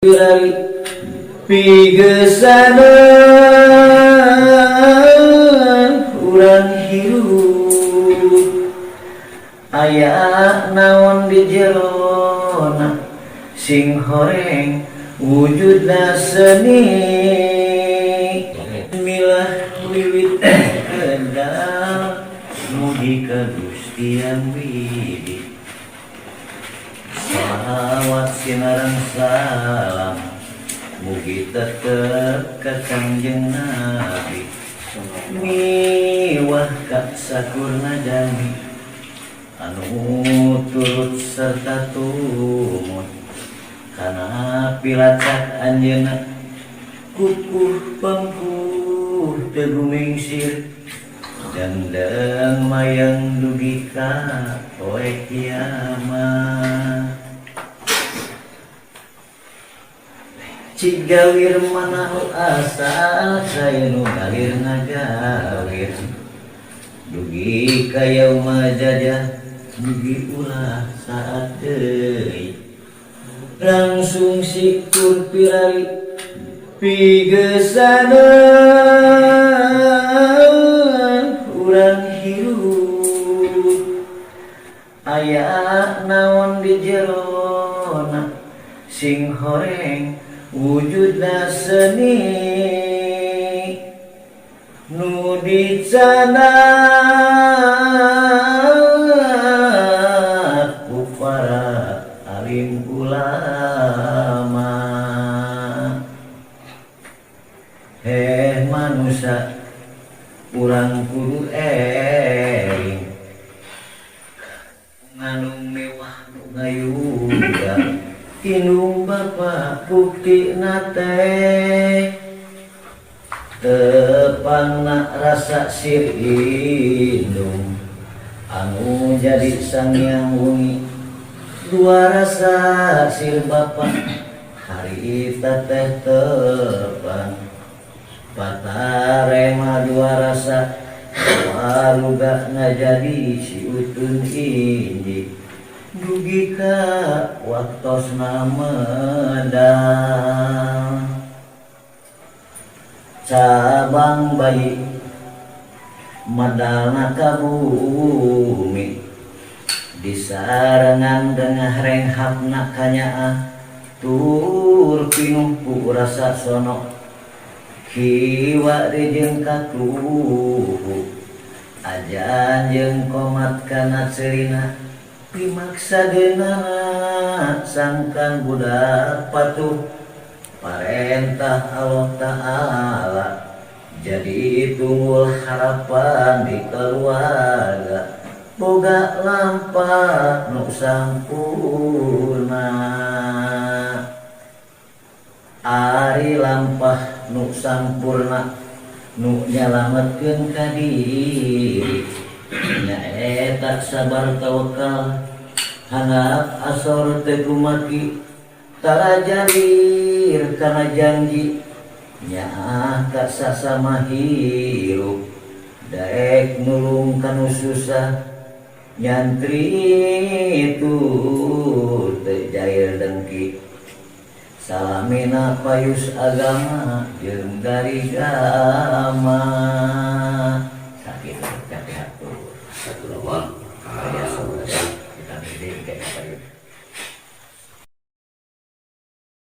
Yurali pigesana urang hirup aya naon di jerona sing horeng wujudna seni milah wiwit kendal mugi ka Gusti Yang Widi salawat sinareng salam mugi tetep ka Kangjeng Nabi miwah ka sakurna jami anu turut serta tumut kana pilacak anjeunna kukuh pangkuh teu gumingsir dangdang mayang dugi ka poe kiamat cik gawir manahu asal saya nu galir ngagawir dugi ka yauma jajah dugi ulah saat deui langsung sikur pirali pigesana urang hirup aya naon di jerona sing horeng wujudna seni nu dicanat ku para alim ulama manusia urang kudu eling nganung mewah nu ngayuga inung bapa bukti nate tepangna rasa sir indung anu jadi sangyang wengi dua rasa sir bapa hari teteh tepang patarema dua rasa waruga ngajadi si utun inji dugi ka waktosna medal cabang bayi medalna ka bumi disarengan dengah renghapna kanyaah tur pinumpu rasa sono kiwa dijeng kakluhu ajan jeung komat kana cerina pimaksa geunana sangkan budak patuh parentah Allah Ta'ala jadi tunggul harapan di keluarga boga lampah nu sampurna ari lampah nu sampurna nu nyalametkeun ka diri nyaeta sabar tawakal handap asor teu kumaki tarajalir kana janji nyaah ka sasama hirup daek nulung kanu susah nyantri itu teu jair dengki salamina payus agama jeung dari gama